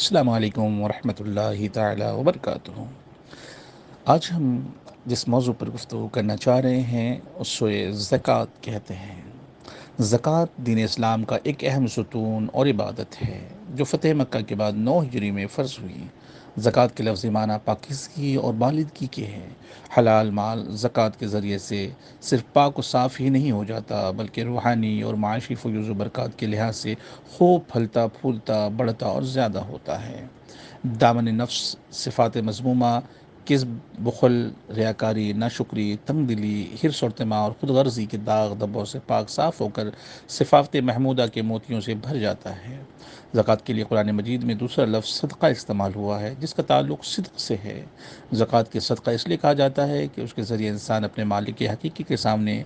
السلام علیکم ورحمۃ اللہ تعالی وبرکاتہ۔ آج ہم جس موضوع پر گفتگو کرنا چاہ رہے ہیں اس کو زکوٰۃ کہتے ہیں۔ زکوٰۃ دین اسلام کا ایک اہم ستون اور عبادت ہے جو فتح مکہ کے بعد 9 ہجری میں فرض ہوئی۔ زکوٰۃ کے لفظی معنی پاکیزگی اور بالادگی کے ہیں۔ حلال مال زکوٰۃ کے ذریعے سے صرف پاک و صاف ہی نہیں ہو جاتا بلکہ روحانی اور معاشی فیوز و برکات کے لحاظ سے خوب پھلتا پھولتا بڑھتا اور زیادہ ہوتا ہے۔ دامن نفس، صفات مذمومہ، کذب، بخل، ریاکاری، ناشکری، تنگ دلی، حرص اور طمع اور خود غرضی کے داغ دبوں سے پاک صاف ہو کر صفات محمودہ کے موتیوں سے بھر جاتا ہے۔ زکوٰۃ کے لیے قرآن مجید میں دوسرا لفظ صدقہ استعمال ہوا ہے جس کا تعلق صدق سے ہے۔ زکوٰۃ کے صدقہ اس لیے کہا جاتا ہے کہ اس کے ذریعے انسان اپنے مالک حقیقی کے سامنے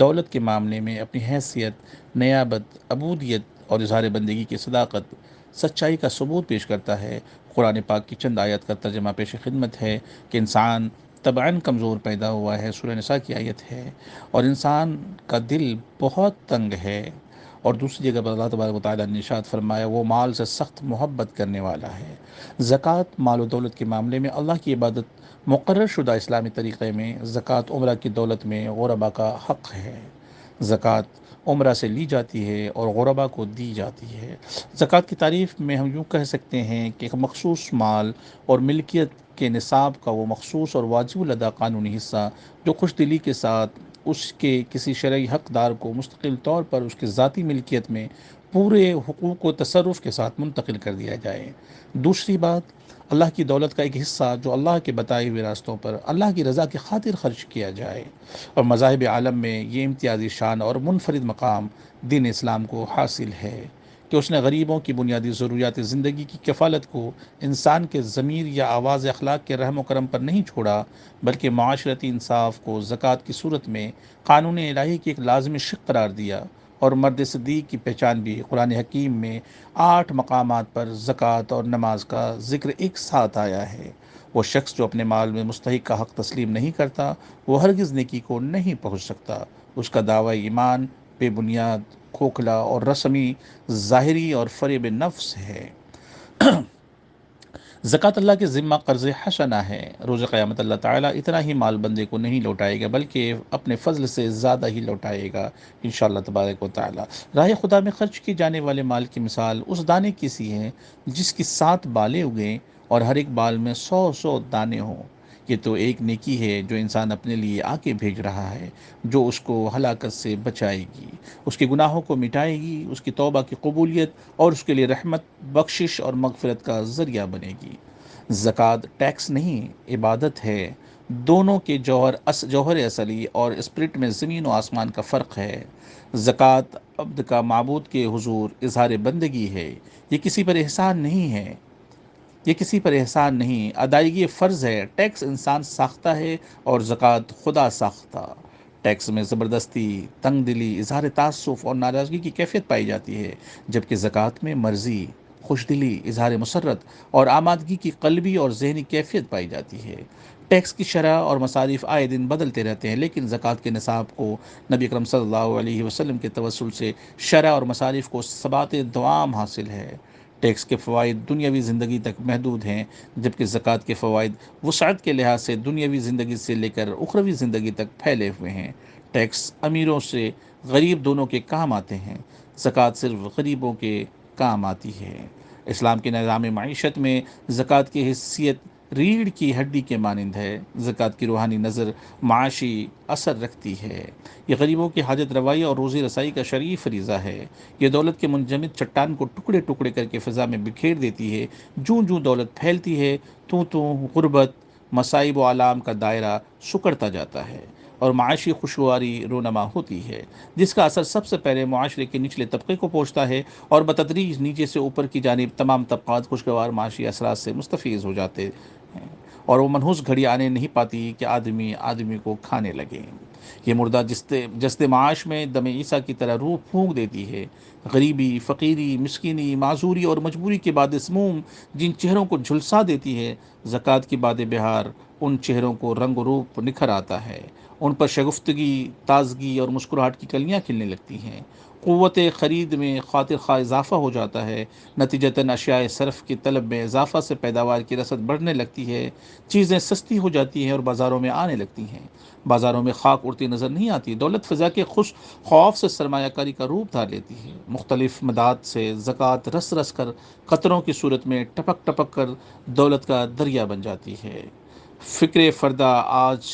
دولت کے معاملے میں اپنی حیثیت، نیابت، عبودیت اور اظہار بندگی کی صداقت، سچائی کا ثبوت پیش کرتا ہے۔ قرآن پاک کی چند آیت کا ترجمہ پیش خدمت ہے کہ انسان طبعاً کمزور پیدا ہوا ہے، سورہ نساء کی آیت ہے، اور انسان کا دل بہت تنگ ہے۔ اور دوسری جگہ پر اللہ تبارک و تعالیٰ نے ارشاد فرمایا وہ مال سے سخت محبت کرنے والا ہے۔ زکوٰۃ مال و دولت کے معاملے میں اللہ کی عبادت مقرر شدہ اسلامی طریقے میں زکوٰۃ عمرہ کی دولت میں غربا کا حق ہے۔ زکوٰۃ عمرہ سے لی جاتی ہے اور غربا کو دی جاتی ہے۔ زکوٰۃ کی تعریف میں ہم یوں کہہ سکتے ہیں کہ ایک مخصوص مال اور ملکیت کے نصاب کا وہ مخصوص اور واجب الادا قانونی حصہ جو خوش دلی کے ساتھ اس کے کسی شرعی حقدار کو مستقل طور پر اس کی ذاتی ملکیت میں پورے حقوق و تصرف کے ساتھ منتقل کر دیا جائے۔ دوسری بات، اللہ کی دولت کا ایک حصہ جو اللہ کے بتائے ہوئے راستوں پر اللہ کی رضا کی خاطر خرچ کیا جائے۔ اور مذاہب عالم میں یہ امتیازی شان اور منفرد مقام دین اسلام کو حاصل ہے کہ اس نے غریبوں کی بنیادی ضروریات زندگی کی کفالت کو انسان کے ضمیر یا آواز اخلاق کے رحم و کرم پر نہیں چھوڑا بلکہ معاشرتی انصاف کو زکوٰۃ کی صورت میں قانون الہی کی ایک لازمی شق قرار دیا۔ اور مرد صدیق کی پہچان بھی قرآن حکیم میں 8 مقامات پر زکوٰۃ اور نماز کا ذکر ایک ساتھ آیا ہے۔ وہ شخص جو اپنے مال میں مستحق کا حق تسلیم نہیں کرتا وہ ہرگز نیکی کو نہیں پہنچ سکتا۔ اس کا دعوی ایمان بے بنیاد، کھوکھلا اور رسمی، ظاہری اور فریب نفس ہے۔ زکوٰۃ اللہ کے ذمہ قرض حسنہ ہے۔ روز قیامت اللہ تعالیٰ اتنا ہی مال بندے کو نہیں لوٹائے گا بلکہ اپنے فضل سے زیادہ ہی لوٹائے گا انشاءاللہ تبارک و تعالیٰ۔ راہ خدا میں خرچ کیے جانے والے مال کی مثال اس دانے کی سی ہے جس کی 7 بالیں اگیں اور ہر ایک بال میں 100 دانے ہوں۔ یہ تو ایک نیکی ہے جو انسان اپنے لیے آگے بھیج رہا ہے، جو اس کو ہلاکت سے بچائے گی، اس کے گناہوں کو مٹائے گی، اس کی توبہ کی قبولیت اور اس کے لیے رحمت، بخشش اور مغفرت کا ذریعہ بنے گی۔ زکوٰۃ ٹیکس نہیں، عبادت ہے۔ دونوں کے جوہر اصلی اور اسپرٹ میں زمین و آسمان کا فرق ہے۔ زکوٰۃ عبد کا معبود کے حضور اظہار بندگی ہے، یہ کسی پر احسان نہیں ہے، یہ کسی پر احسان نہیں، ادائیگی فرض ہے۔ ٹیکس انسان ساختہ ہے اور زکوٰۃ خدا ساختہ۔ ٹیکس میں زبردستی، تنگ دلی، اظہار تعصب اور ناراضگی کی کیفیت پائی جاتی ہے، جبکہ زکوٰۃ میں مرضی، خوش دلی، اظہار مسرت اور آمادگی کی قلبی اور ذہنی کیفیت پائی جاتی ہے۔ ٹیکس کی شرح اور مصارف آئے دن بدلتے رہتے ہیں لیکن زکوٰۃ کے نصاب کو نبی اکرم صلی اللہ علیہ وسلم کے توسل سے شرح اور مصارف کو ثبات دوام حاصل ہے۔ ٹیکس کے فوائد دنیاوی زندگی تک محدود ہیں جبکہ زکوٰۃ کے فوائد وسعت کے لحاظ سے دنیاوی زندگی سے لے کر اخروی زندگی تک پھیلے ہوئے ہیں۔ ٹیکس امیروں سے غریب دونوں کے کام آتے ہیں، زکوٰۃ صرف غریبوں کے کام آتی ہے۔ اسلام کے نظام معیشت میں زکوٰۃ کی حیثیت ریڑھ کی ہڈی کے مانند ہے۔ زکوٰۃ کی روحانی نظر معاشی اثر رکھتی ہے۔ یہ غریبوں کی حاجت روائی اور روزی رسائی کا شرعی فریضہ ہے۔ یہ دولت کے منجمد چٹان کو ٹکڑے ٹکڑے کر کے فضا میں بکھیر دیتی ہے۔ جوں جوں دولت پھیلتی ہے تو غربت، مصائب و آلام کا دائرہ سکڑتا جاتا ہے اور معاشی خوشگواری رونما ہوتی ہے، جس کا اثر سب سے پہلے معاشرے کے نچلے طبقے کو پہنچتا ہے اور بتدریج نیچے سے اوپر کی جانب تمام طبقات خوشگوار معاشی اثرات سے مستفیض ہو جاتے ہیں اور وہ منحوس گھڑی آنے نہیں پاتی کہ آدمی کو کھانے لگے۔ یہ مردہ جست معاش میں دم عیسیٰ کی طرح روح پھونک دیتی ہے۔ غریبی، فقیری، مسکینی، معذوری اور مجبوری کے بعد سموم جن چہروں کو جھلسا دیتی ہے، زکوٰۃ کی باد بہار ان چہروں کو رنگ و روپ نکھر آتا ہے، ان پر شگفتگی، تازگی اور مسکراہٹ کی کلیاں کھلنے لگتی ہیں۔ قوت خرید میں خاطر خواہ اضافہ ہو جاتا ہے، نتیجتاً اشیاء صرف کی طلب میں اضافہ سے پیداوار کی رسد بڑھنے لگتی ہے، چیزیں سستی ہو جاتی ہیں اور بازاروں میں آنے لگتی ہیں، بازاروں میں خاک اڑتی نظر نہیں آتی، دولت فضا کے خوش خوف سے سرمایہ کاری کا روپ دھار لیتی ہے، مختلف مداد سے زکوٰۃ رس رس کر قطروں کی صورت میں ٹپک ٹپک کر دولت کا دریا بن جاتی ہے۔ فکر فردہ آج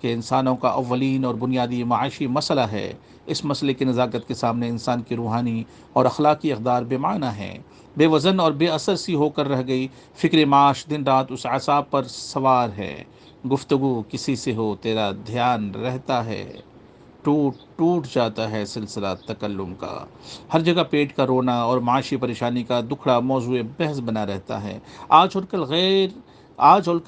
کے انسانوں کا اولین اور بنیادی معاشی مسئلہ ہے۔ اس مسئلے کی نزاکت کے سامنے انسان کی روحانی اور اخلاقی اقدار بے معنی ہیں، بے وزن اور بے اثر سی ہو کر رہ گئی۔ فکر معاش دن رات اس اعصاب پر سوار ہے، گفتگو کسی سے ہو تیرا دھیان رہتا ہے، ٹوٹ ٹوٹ جاتا ہے سلسلہ تکلم کا۔ ہر جگہ پیٹ کا رونا اور معاشی پریشانی کا دکھڑا موضوع بحث بنا رہتا ہے۔ آج اور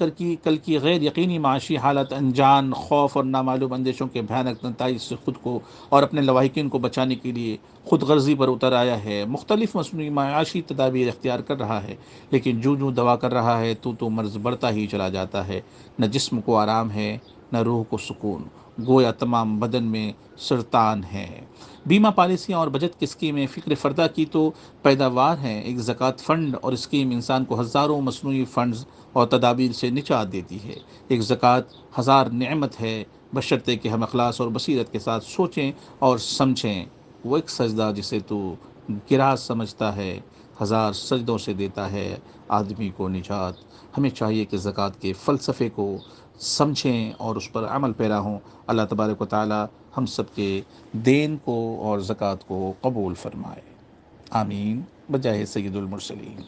کل کی غیر یقینی معاشی حالت انجان خوف اور نامعلوم اندیشوں کے بھیانک نتائج سے خود کو اور اپنے لواحقین کو بچانے کے لیے خود غرضی پر اتر آیا ہے، مختلف مصنوعی معاشی تدابیر اختیار کر رہا ہے، لیکن جو دوا کر رہا ہے تو مرض بڑھتا ہی چلا جاتا ہے، نہ جسم کو آرام ہے نہ روح کو سکون، گویا تمام بدن میں سرطان ہے۔ بیمہ پالیسیاں اور بچت کی اسکیمیں فکر فردہ کی تو پیداوار ہیں، ایک زکوٰۃ فنڈ اور اسکیم انسان کو ہزاروں مصنوعی فنڈز اور تدابیر سے نجات دیتی ہے۔ ایک زکوٰۃ ہزار نعمت ہے، بشرطے کہ ہم اخلاص اور بصیرت کے ساتھ سوچیں اور سمجھیں۔ وہ ایک سجدہ جسے تو گرہ سمجھتا ہے، ہزار سجدوں سے دیتا ہے آدمی کو نجات۔ ہمیں چاہیے کہ زکوٰۃ کے فلسفے کو سمجھیں اور اس پر عمل پیرا ہوں۔ اللہ تبارک و تعالی ہم سب کے دین کو اور زکوٰۃ کو قبول فرمائے، آمین بجائے سید المرسلین۔